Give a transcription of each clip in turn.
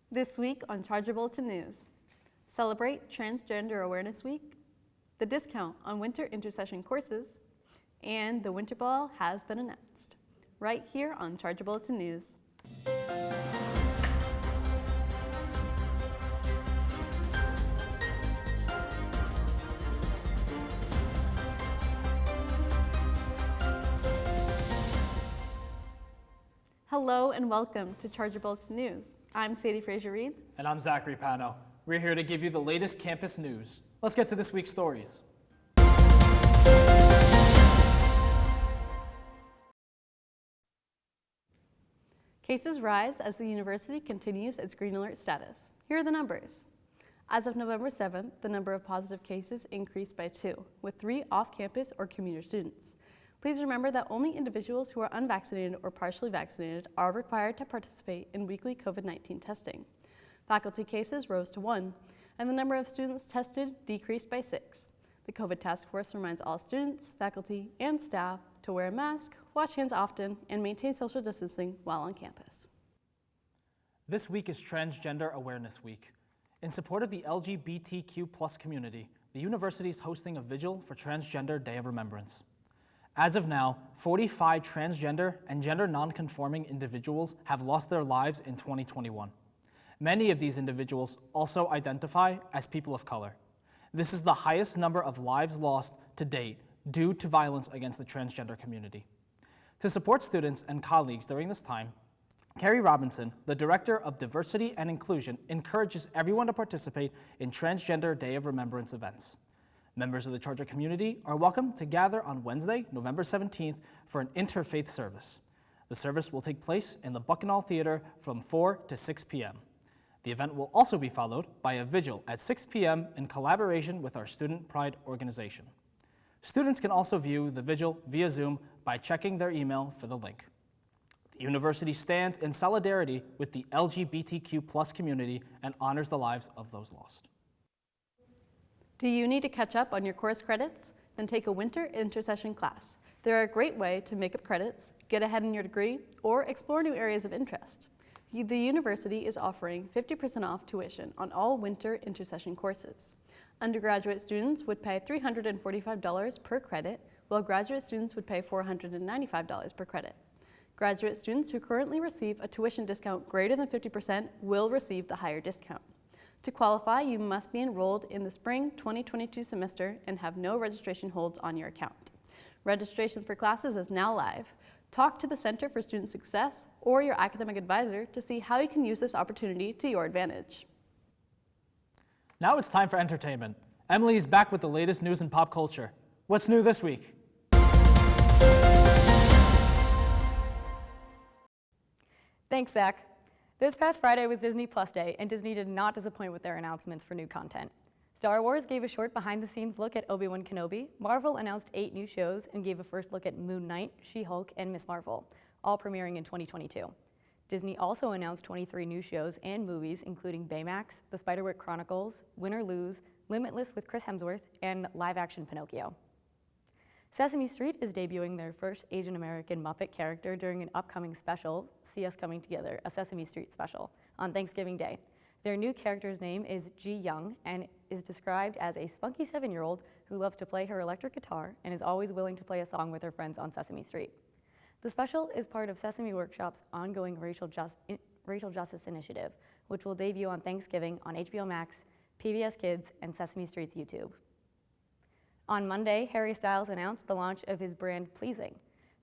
This week on Charger Bulletin News, celebrate Transgender Awareness Week, the discount on winter intercession courses, and the winter ball has been announced. Right here on Charger Bulletin News. Hello and welcome to Charger Bulletin News. I'm Sadie Frazier-Reed. And I'm Zachary Pano. We're here to give you the latest campus news. Let's get to this week's stories. Cases rise as the university continues its green alert status. Here are the numbers. As of November 7th, the number of positive cases increased by 2, with 3 off-campus or commuter students. Please remember that only individuals who are unvaccinated or partially vaccinated are required to participate in weekly COVID-19 testing. Faculty cases rose to 1, and the number of students tested decreased by 6. The COVID task force reminds all students, faculty, and staff to wear a mask, wash hands often, and maintain social distancing while on campus. This week is Transgender Awareness Week. In support of the LGBTQ+ community, the university is hosting a vigil for Transgender Day of Remembrance. As of now, 45 transgender and gender non-conforming individuals have lost their lives in 2021. Many of these individuals also identify as people of color. This is the highest number of lives lost to date due to violence against the transgender community. To support students and colleagues during this time, Carrie Robinson, the Director of Diversity and Inclusion, encourages everyone to participate in Transgender Day of Remembrance events. Members of the Charger community are welcome to gather on Wednesday, November 17th for an interfaith service. The service will take place in the Bucknell Theater from 4 to 6 p.m. The event will also be followed by a vigil at 6 p.m. in collaboration with our Student Pride organization. Students can also view the vigil via Zoom by checking their email for the link. The university stands in solidarity with the LGBTQ+ community and honors the lives of those lost. Do you need to catch up on your course credits? Then take a winter intercession class. They're a great way to make up credits, get ahead in your degree, or explore new areas of interest. The university is offering 50% off tuition on all winter intercession courses. Undergraduate students would pay $345 per credit, while graduate students would pay $495 per credit. Graduate students who currently receive a tuition discount greater than 50% will receive the higher discount. To qualify, you must be enrolled in the spring 2022 semester and have no registration holds on your account. Registration for classes is now live. Talk to the Center for Student Success or your academic advisor to see how you can use this opportunity to your advantage. Now it's time for entertainment. Emily is back with the latest news in pop culture. What's new this week? Thanks, Zach. This past Friday was Disney Plus Day, and Disney did not disappoint with their announcements for new content. Star Wars gave a short behind-the-scenes look at Obi-Wan Kenobi, Marvel announced 8 new shows and gave a first look at Moon Knight, She-Hulk, and Ms. Marvel, all premiering in 2022. Disney also announced 23 new shows and movies, including Baymax, The Spiderwick Chronicles, Win or Lose, Limitless with Chris Hemsworth, and live-action Pinocchio. Sesame Street is debuting their first Asian American Muppet character during an upcoming special, See Us Coming Together, a Sesame Street special, on Thanksgiving Day. Their new character's name is Ji Young and is described as a spunky 7-year-old who loves to play her electric guitar and is always willing to play a song with her friends on Sesame Street. The special is part of Sesame Workshop's ongoing racial justice initiative, which will debut on Thanksgiving on HBO Max, PBS Kids, and Sesame Street's YouTube. On Monday, Harry Styles announced the launch of his brand Pleasing.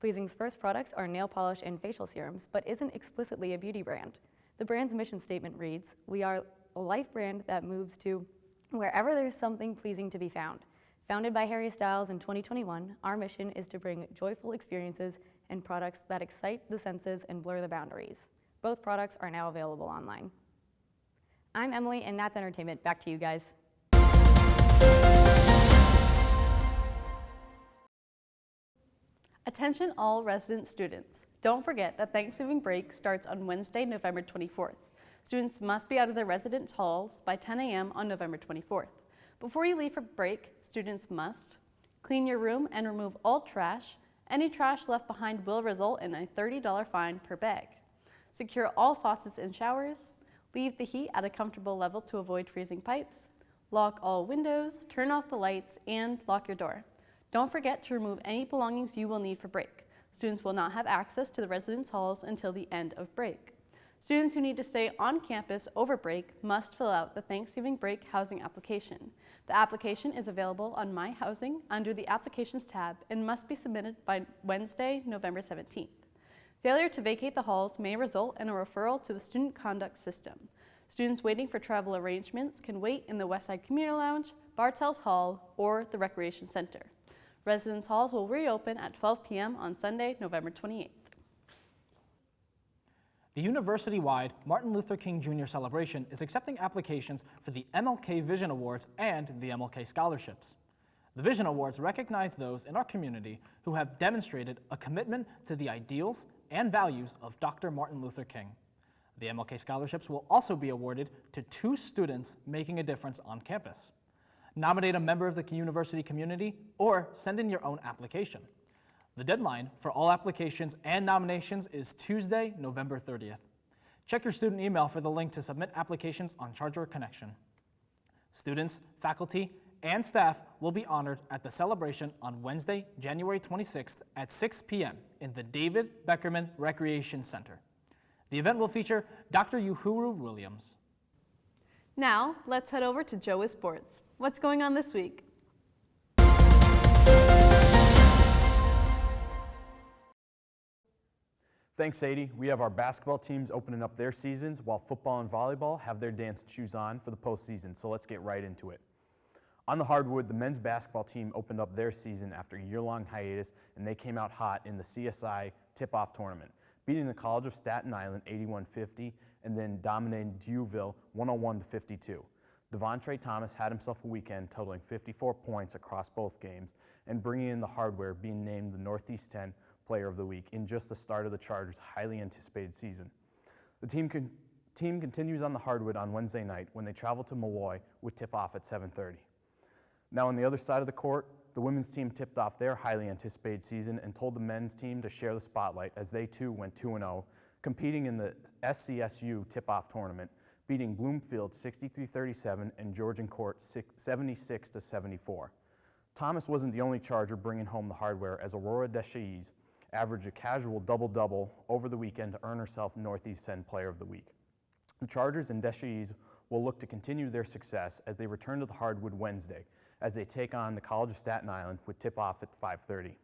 Pleasing's first products are nail polish and facial serums, but isn't explicitly a beauty brand. The brand's mission statement reads, "We are a life brand that moves to wherever there's something pleasing to be found." Founded by Harry Styles in 2021, our mission is to bring joyful experiences and products that excite the senses and blur the boundaries. Both products are now available online. I'm Emily, and that's entertainment. Back to you guys. Attention all resident students. Don't forget that Thanksgiving break starts on Wednesday, November 24th. Students must be out of their residence halls by 10 a.m. on November 24th. Before you leave for break, students must clean your room and remove all trash. Any trash left behind will result in a $30 fine per bag. Secure all faucets and showers. Leave the heat at a comfortable level to avoid freezing pipes. Lock all windows, turn off the lights, and lock your door. Don't forget to remove any belongings you will need for break. Students will not have access to the residence halls until the end of break. Students who need to stay on campus over break must fill out the Thanksgiving break housing application. The application is available on My Housing under the Applications tab and must be submitted by Wednesday, November 17th. Failure to vacate the halls may result in a referral to the Student Conduct System. Students waiting for travel arrangements can wait in the Westside Community Lounge, Bartels Hall, or the Recreation Center. Residence halls will reopen at 12 p.m. on Sunday, November 28th. The university-wide Martin Luther King Jr. celebration is accepting applications for the MLK Vision Awards and the MLK Scholarships. The Vision Awards recognize those in our community who have demonstrated a commitment to the ideals and values of Dr. Martin Luther King. The MLK Scholarships will also be awarded to 2 students making a difference on campus. Nominate a member of the university community or send in your own application. The deadline for all applications and nominations is Tuesday, November 30th. Check your student email for the link to submit applications on Charger Connection. Students, faculty, and staff will be honored at the celebration on Wednesday, January 26th at 6 p.m. in the David Beckerman Recreation Center. The event will feature Dr. Uhuru Williams. Now, let's head over to Joe with Sports. What's going on this week? Thanks, Sadie. We have our basketball teams opening up their seasons while football and volleyball have their dance shoes on for the postseason, so let's get right into it. On the hardwood, the men's basketball team opened up their season after a year-long hiatus, and they came out hot in the CSI tip-off tournament, beating the College of Staten Island 81-50 and then dominating Dewville 101-52. Devontre Thomas had himself a weekend totaling 54 points across both games and bringing in the hardware, being named the Northeast 10 Player of the Week in just the start of the Chargers' highly anticipated season. The team continues on the hardwood on Wednesday night when they travel to Malloy with tip-off at 7:30. Now on the other side of the court, the women's team tipped off their highly anticipated season and told the men's team to share the spotlight as they too went 2-0, competing in the SCSU tip-off tournament, beating Bloomfield 63-37 and Georgian Court 76-74. Thomas wasn't the only Charger bringing home the hardware, as Aurora Deschamps averaged a casual double-double over the weekend to earn herself Northeast 10 Player of the Week. The Chargers and Deschamps will look to continue their success as they return to the hardwood Wednesday, as they take on the College of Staten Island with tip-off at 5:30.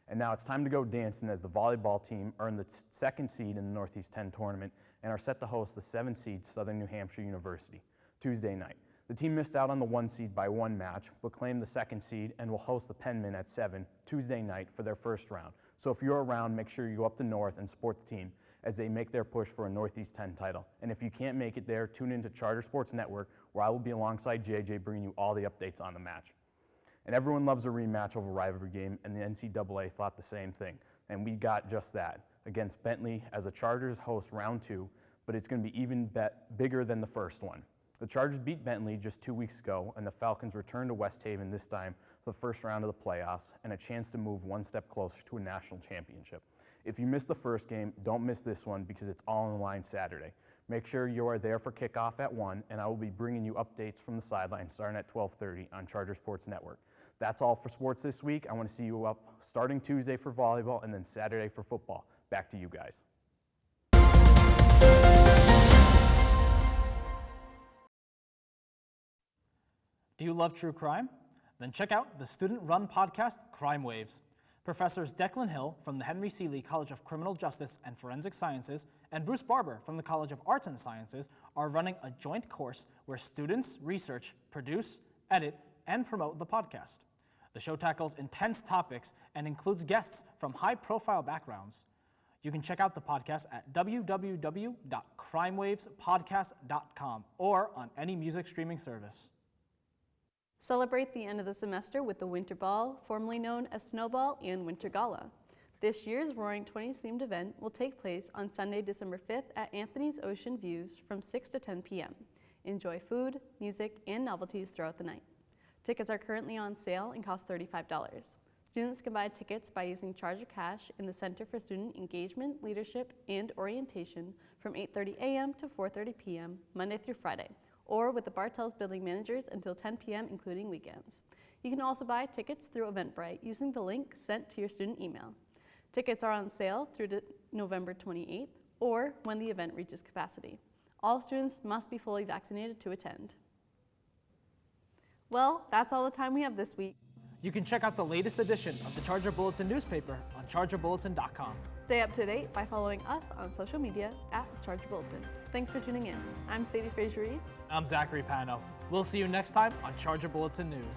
And now it's time to go dancing as the volleyball team earned the 2nd seed in the Northeast 10 tournament and are set to host the 7th seed Southern New Hampshire University Tuesday night. The team missed out on the 1 seed by 1 match, but claimed the 2nd seed and will host the Penmen at 7 Tuesday night for their first round. So if you're around, make sure you go up to North and support the team as they make their push for a Northeast 10 title. And if you can't make it there, tune into Charter Sports Network, where I will be alongside JJ bringing you all the updates on the match. And everyone loves a rematch of a rivalry game, and the NCAA thought the same thing. And we got just that against Bentley as the Chargers host round 2, but it's going to be even bigger than the first one. The Chargers beat Bentley just 2 weeks ago, and the Falcons return to West Haven this time for the first round of the playoffs and a chance to move one step closer to a national championship. If you missed the first game, don't miss this one because it's all on the line Saturday. Make sure you are there for kickoff at 1, and I will be bringing you updates from the sideline starting at 12:30 on Charter Sports Network. That's all for sports this week. I want to see you up starting Tuesday for volleyball and then Saturday for football. Back to you guys. Do you love true crime? Then check out the student-run podcast, Crime Waves. Professors Declan Hill from the Henry Seeley College of Criminal Justice and Forensic Sciences and Bruce Barber from the College of Arts and Sciences are running a joint course where students research, produce, edit, and promote the podcast. The show tackles intense topics and includes guests from high-profile backgrounds. You can check out the podcast at www.crimewavespodcast.com or on any music streaming service. Celebrate the end of the semester with the Winter Ball, formerly known as Snowball, and Winter Gala. This year's Roaring Twenties themed event will take place on Sunday, December 5th at Anthony's Ocean Views from 6 to 10 p.m. Enjoy food, music, and novelties throughout the night. Tickets are currently on sale and cost $35. Students can buy tickets by using Charger Cash in the Center for Student Engagement, Leadership, and Orientation from 8:30 a.m. to 4:30 p.m. Monday through Friday, or with the Bartels building managers until 10 p.m. including weekends. You can also buy tickets through Eventbrite using the link sent to your student email. Tickets are on sale through to November 28th or when the event reaches capacity. All students must be fully vaccinated to attend. Well, that's all the time we have this week. You can check out the latest edition of the Charger Bulletin newspaper on chargerbulletin.com. Stay up to date by following us on social media at Charger Bulletin. Thanks for tuning in. I'm Sadie Fraser-Reed. I'm Zachary Pano. We'll see you next time on Charger Bulletin News.